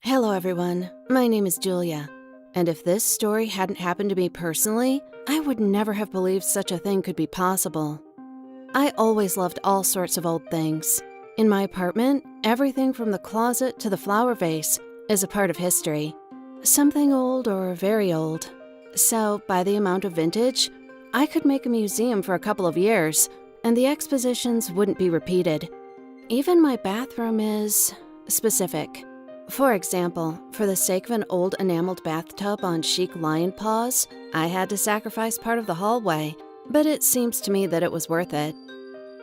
Hello everyone, my name is Julia, and if this story hadn't happened to me personally, I would never have believed such a thing could be possible. I always loved all sorts of old things. In my apartment, everything from the closet to the flower vase is a part of history. Something old or very old. So, by the amount of vintage, I could make a museum for a couple of years, and the expositions wouldn't be repeated. Even my bathroom is specific. For example, for the sake of an old enameled bathtub on chic lion paws, I had to sacrifice part of the hallway, but it seems to me that it was worth it.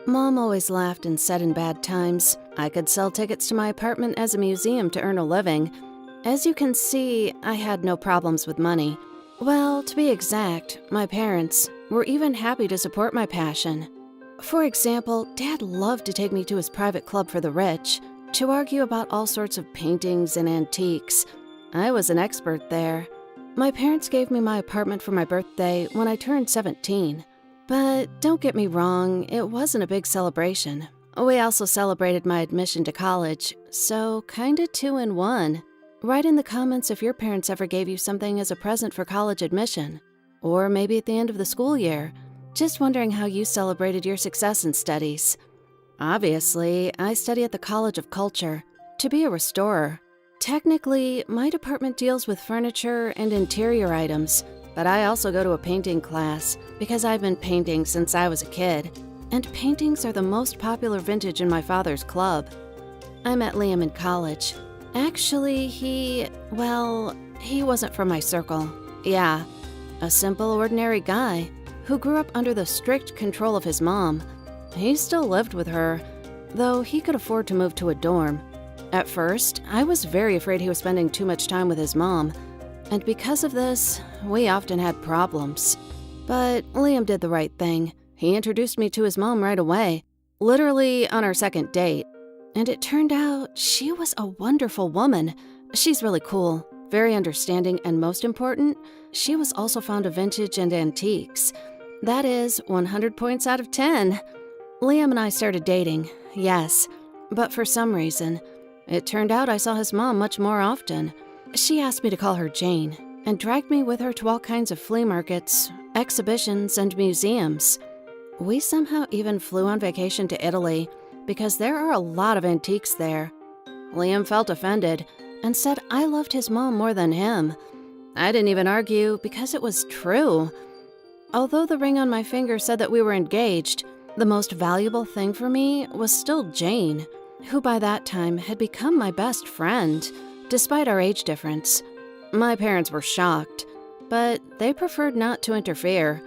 Mom always laughed and said in bad times, I could sell tickets to my apartment as a museum to earn a living. As you can see, I had no problems with money. Well, to be exact, my parents were even happy to support my passion. For example, Dad loved to take me to his private club for the rich, to argue about all sorts of paintings and antiques. I was an expert there. My parents gave me my apartment for my birthday when I turned 17. But don't get me wrong, it wasn't a big celebration. We also celebrated my admission to college, so kinda 2 in 1. Write in the comments if your parents ever gave you something as a present for college admission, or maybe at the end of the school year. Just wondering how you celebrated your success in studies. Obviously, I study at the College of Culture to be a restorer. Technically, my department deals with furniture and interior items, but I also go to a painting class because I've been painting since I was a kid, and paintings are the most popular vintage in my father's club. I met Liam in college. Actually, he wasn't from my circle. Yeah, a simple, ordinary guy who grew up under the strict control of his mom. He still lived with her, though he could afford to move to a dorm. At first, I was very afraid he was spending too much time with his mom, and because of this, we often had problems. But Liam did the right thing. He introduced me to his mom right away, literally on our second date. And it turned out she was a wonderful woman. She's really cool, very understanding, and most important, she was also fond of vintage and antiques. That is 100 points out of 10. Liam and I started dating, yes, but for some reason, it turned out I saw his mom much more often. She asked me to call her Jane and dragged me with her to all kinds of flea markets, exhibitions, and museums. We somehow even flew on vacation to Italy because there are a lot of antiques there. Liam felt offended and said I loved his mom more than him. I didn't even argue because it was true. Although the ring on my finger said that we were engaged, the most valuable thing for me was still Jane, who by that time had become my best friend, despite our age difference. My parents were shocked, but they preferred not to interfere.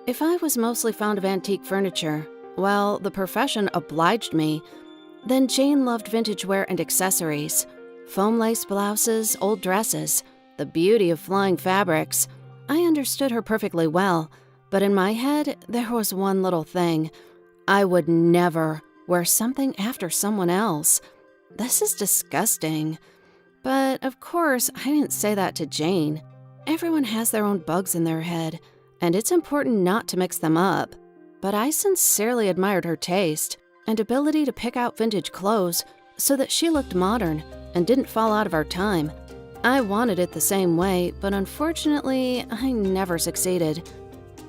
If I was mostly fond of antique furniture, well, the profession obliged me. Then Jane loved vintage wear and accessories, foam lace blouses, old dresses, the beauty of flying fabrics. I understood her perfectly well, but in my head, there was one little thing. I would never wear something after someone else. This is disgusting. But of course, I didn't say that to Jane. Everyone has their own bugs in their head, and it's important not to mix them up. But I sincerely admired her taste and ability to pick out vintage clothes so that she looked modern and didn't fall out of our time. I wanted it the same way, but unfortunately, I never succeeded.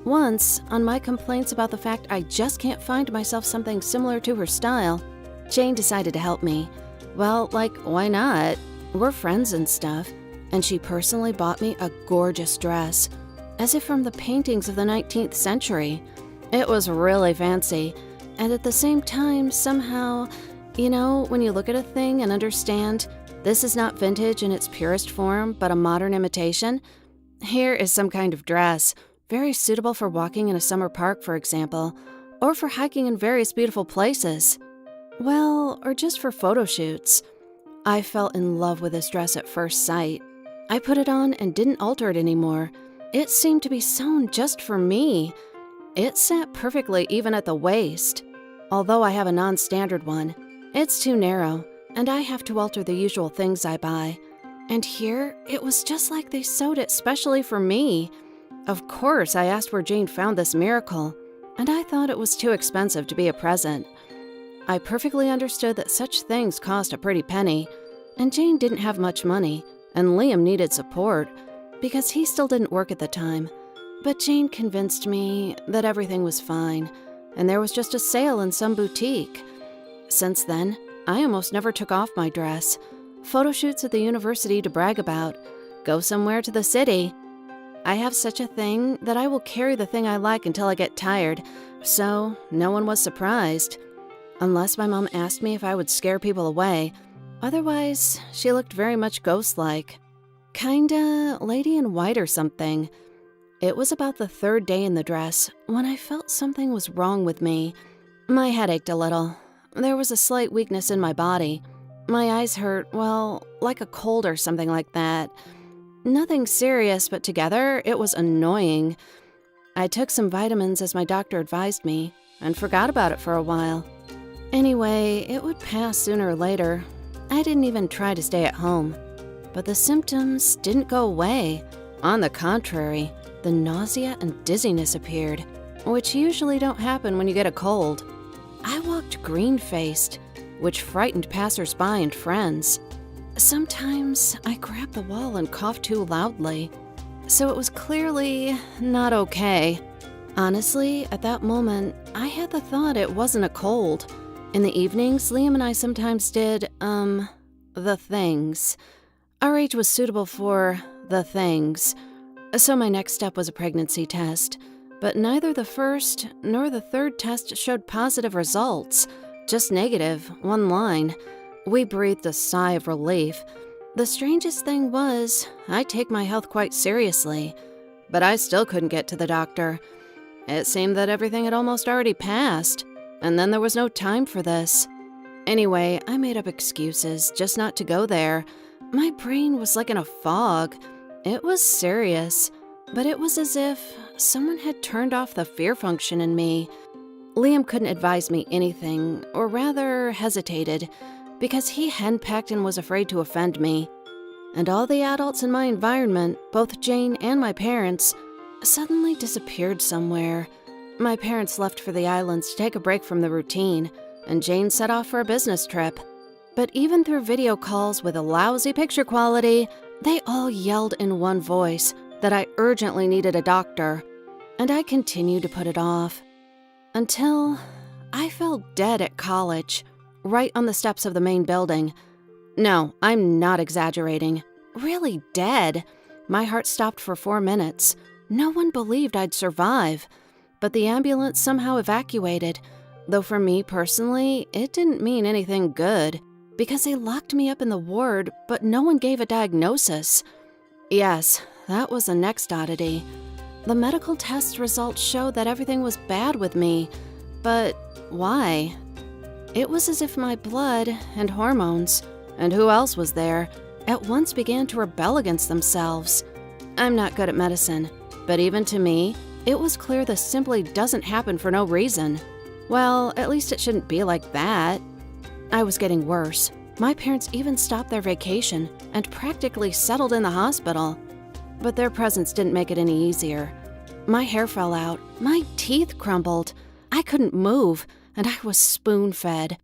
Once, on my complaints about the fact I just can't find myself something similar to her style, Jane decided to help me. Well, why not? We're friends and stuff, and she personally bought me a gorgeous dress, as if from the paintings of the 19th century. It was really fancy, and at the same time, somehow, when you look at a thing and understand this is not vintage in its purest form, but a modern imitation, here is some kind of dress, very suitable for walking in a summer park, for example, or for hiking in various beautiful places. Well, or just for photo shoots. I fell in love with this dress at first sight. I put it on and didn't alter it anymore. It seemed to be sewn just for me. It sat perfectly even at the waist. Although I have a non-standard one, it's too narrow, and I have to alter the usual things I buy. And here, it was just like they sewed it specially for me. Of course, I asked where Jane found this miracle, and I thought it was too expensive to be a present. I perfectly understood that such things cost a pretty penny, and Jane didn't have much money, and Liam needed support because he still didn't work at the time. But Jane convinced me that everything was fine, and there was just a sale in some boutique. Since then, I almost never took off my dress. Photo shoots at the university to brag about. Go somewhere to the city. I have such a thing that I will carry the thing I like until I get tired, so no one was surprised. Unless my mom asked me if I would scare people away. Otherwise, she looked very much ghost-like. Kinda lady in white or something. It was about the third day in the dress when I felt something was wrong with me. My head ached a little. There was a slight weakness in my body. My eyes hurt, well, like a cold or something like that. Nothing serious, but together, it was annoying. I took some vitamins as my doctor advised me, and forgot about it for a while. Anyway, it would pass sooner or later. I didn't even try to stay at home. But the symptoms didn't go away. On the contrary, the nausea and dizziness appeared, which usually don't happen when you get a cold. I walked green-faced, which frightened passers-by and friends. Sometimes I grabbed the wall and coughed too loudly, so it was clearly not okay. Honestly, at that moment, I had the thought it wasn't a cold. In the evenings, Liam and I sometimes did, the things. Our age was suitable for the things. So my next step was a pregnancy test. But neither the first nor the third test showed positive results. Just negative, one line. We breathed a sigh of relief. The strangest thing was, I take my health quite seriously. But I still couldn't get to the doctor. It seemed that everything had almost already passed. And then there was no time for this. Anyway, I made up excuses just not to go there. My brain was like in a fog. It was serious, but it was as if someone had turned off the fear function in me. Liam couldn't advise me anything, or rather hesitated, because he henpecked and was afraid to offend me. And all the adults in my environment, both Jane and my parents, suddenly disappeared somewhere. My parents left for the islands to take a break from the routine, and Jane set off for a business trip. But even through video calls with a lousy picture quality, they all yelled in one voice that I urgently needed a doctor, and I continued to put it off. Until I fell dead at college, right on the steps of the main building. No, I'm not exaggerating. Really dead. My heart stopped for 4 minutes. No one believed I'd survive. But the ambulance somehow evacuated, though for me personally, it didn't mean anything good, because they locked me up in the ward, but no one gave a diagnosis. Yes, that was the next oddity. The medical test results showed that everything was bad with me, but why? It was as if my blood and hormones, and who else was there, at once began to rebel against themselves. I'm not good at medicine, but even to me, it was clear this simply doesn't happen for no reason. Well, at least it shouldn't be like that. I was getting worse. My parents even stopped their vacation and practically settled in the hospital. But their presence didn't make it any easier. My hair fell out, my teeth crumbled, I couldn't move, and I was spoon-fed.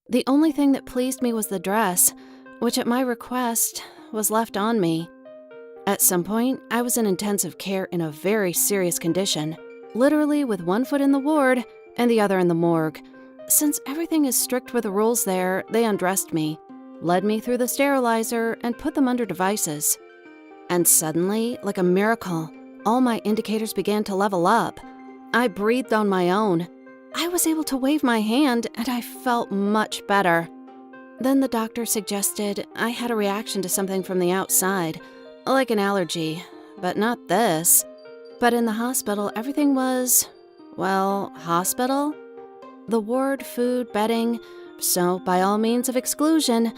The only thing that pleased me was the dress, which at my request was left on me. At some point, I was in intensive care in a very serious condition, literally with one foot in the ward and the other in the morgue. Since everything is strict with the rules there, they undressed me, led me through the sterilizer, and put them under devices. And suddenly, like a miracle, all my indicators began to level up. I breathed on my own. I was able to wave my hand, and I felt much better. Then the doctor suggested I had a reaction to something from the outside, like an allergy, but not this. But in the hospital, everything was, well, hospital? The ward, food, bedding, so by all means of exclusion,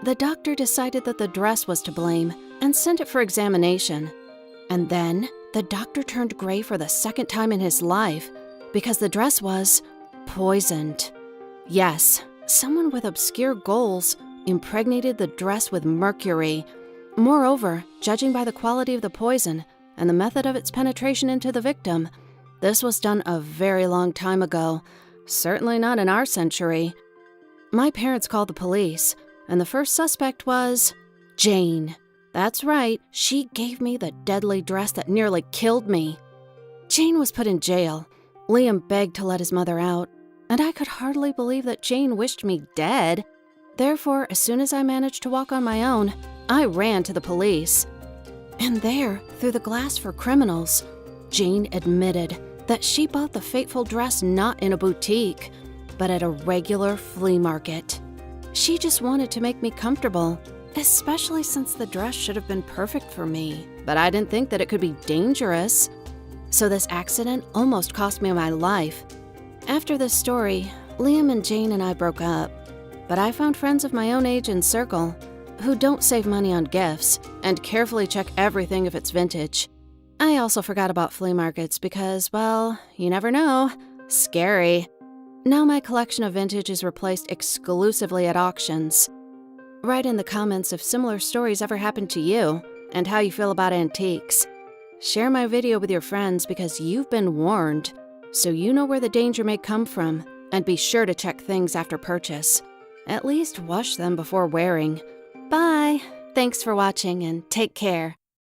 the doctor decided that the dress was to blame and sent it for examination. And then the doctor turned gray for the second time in his life because the dress was poisoned. Yes, someone with obscure goals impregnated the dress with mercury. Moreover, judging by the quality of the poison and the method of its penetration into the victim, this was done a very long time ago, certainly not in our century. My parents called the police, and the first suspect was Jane. That's right, she gave me the deadly dress that nearly killed me. Jane was put in jail. Liam begged to let his mother out, and I could hardly believe that Jane wished me dead. Therefore, as soon as I managed to walk on my own, I ran to the police. And there, through the glass for criminals, Jane admitted that she bought the fateful dress not in a boutique, but at a regular flea market. She just wanted to make me comfortable, especially since the dress should have been perfect for me, but I didn't think that it could be dangerous. So this accident almost cost me my life. After this story, Liam and Jane and I broke up, but I found friends of my own age and circle who don't save money on gifts and carefully check everything if it's vintage. I also forgot about flea markets because, well, you never know. Scary. Now my collection of vintage is replaced exclusively at auctions. Write in the comments if similar stories ever happened to you and how you feel about antiques. Share my video with your friends because you've been warned, so you know where the danger may come from, and be sure to check things after purchase. At least wash them before wearing. Bye! Thanks for watching and take care.